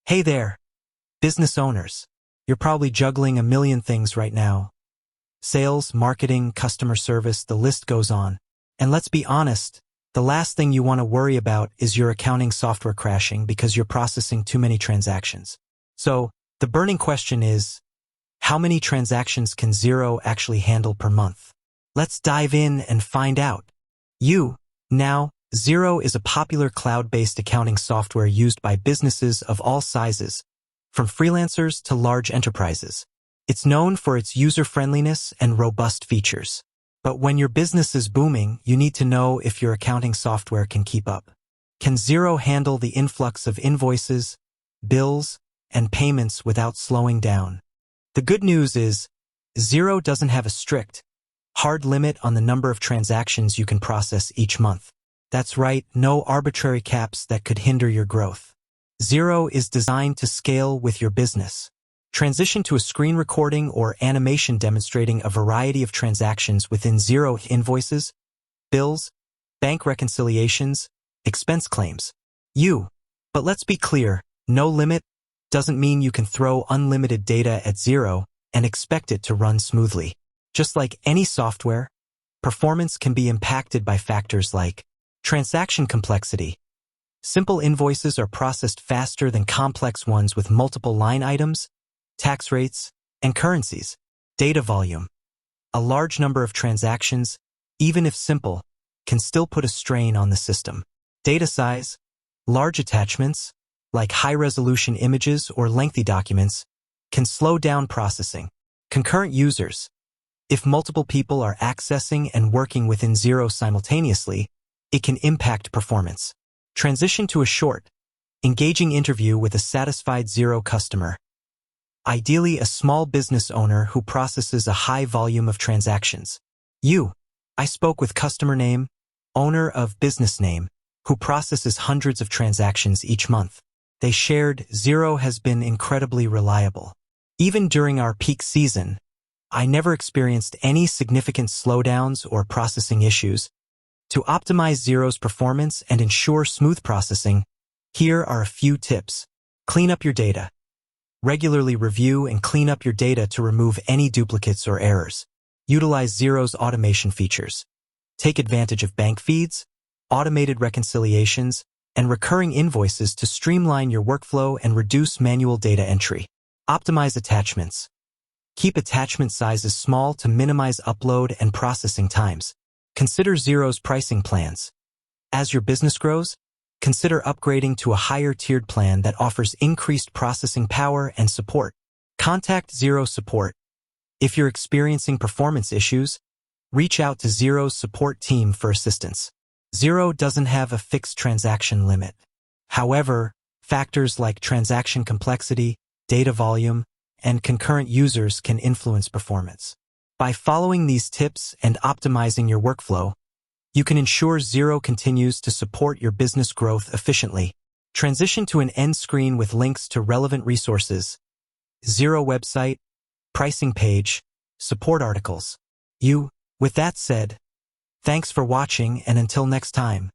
Hey there, business owners. You're probably juggling a million things right now. Sales, marketing, customer service, the list goes on. And let's be honest, the last thing you want to worry about is your accounting software crashing because you're processing too many transactions. So, the burning question is, how many transactions can Xero actually handle per month? Let's dive in and find out. Now, Xero is a popular cloud-based accounting software used by businesses of all sizes, from freelancers to large enterprises. It's known for its user-friendliness and robust features. But when your business is booming, you need to know if your accounting software can keep up. Can Xero handle the influx of invoices, bills, and payments without slowing down? The good news is, Xero doesn't have a strict, hard limit on the number of transactions you can process each month. That's right, no arbitrary caps that could hinder your growth. Xero is designed to scale with your business. Transition to a screen recording or animation demonstrating a variety of transactions within Xero: invoices, bills, bank reconciliations, expense claims. But let's be clear, no limit doesn't mean you can throw unlimited data at Xero and expect it to run smoothly. Just like any software, performance can be impacted by factors like transaction complexity. Simple invoices are processed faster than complex ones with multiple line items, tax rates, and currencies. Data volume. A large number of transactions, even if simple, can still put a strain on the system. Data size. Large attachments, like high-resolution images or lengthy documents, can slow down processing. Concurrent users. If multiple people are accessing and working within Xero simultaneously, it can impact performance. Transition to a short, engaging interview with a satisfied Xero customer. Ideally, a small business owner who processes a high volume of transactions. I spoke with customer name, owner of business name, who processes hundreds of transactions each month. They shared Xero has been incredibly reliable. Even during our peak season, I never experienced any significant slowdowns or processing issues. To optimize Xero's performance and ensure smooth processing, here are a few tips. Clean up your data. Regularly review and clean up your data to remove any duplicates or errors. Utilize Xero's automation features. Take advantage of bank feeds, automated reconciliations, and recurring invoices to streamline your workflow and reduce manual data entry. Optimize attachments. Keep attachment sizes small to minimize upload and processing times. Consider Xero's pricing plans. As your business grows, consider upgrading to a higher-tiered plan that offers increased processing power and support. Contact Xero support. If you're experiencing performance issues, reach out to Xero's support team for assistance. Xero doesn't have a fixed transaction limit. However, factors like transaction complexity, data volume, and concurrent users can influence performance. By following these tips and optimizing your workflow, you can ensure Xero continues to support your business growth efficiently. Transition to an end screen with links to relevant resources. Xero website, pricing page, support articles. With that said, thanks for watching, and until next time.